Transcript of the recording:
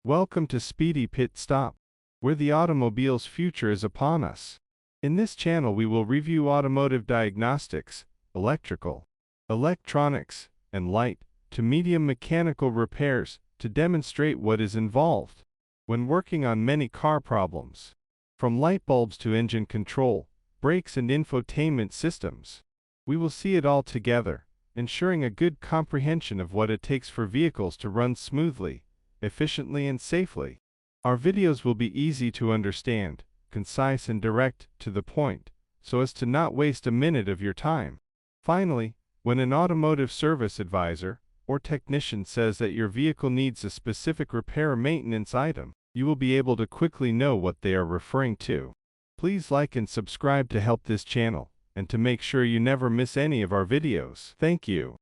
Welcome to Speedy Pit Stop, where the automobile's future is upon us. In this channel we will review automotive diagnostics, electrical, electronics, and light to medium mechanical repairs to demonstrate what is involved when working on many car problems, from light bulbs to engine control, brakes and infotainment systems. We will see it all together, ensuring a good comprehension of what it takes for vehicles to run smoothly, efficiently and safely. Our videos will be easy to understand, concise and direct to the point, so as to not waste a minute of your time. Finally, when an automotive service advisor or technician says that your vehicle needs a specific repair or maintenance item, you will be able to quickly know what they are referring to. Please like and subscribe to help this channel, and to make sure you never miss any of our videos. Thank you.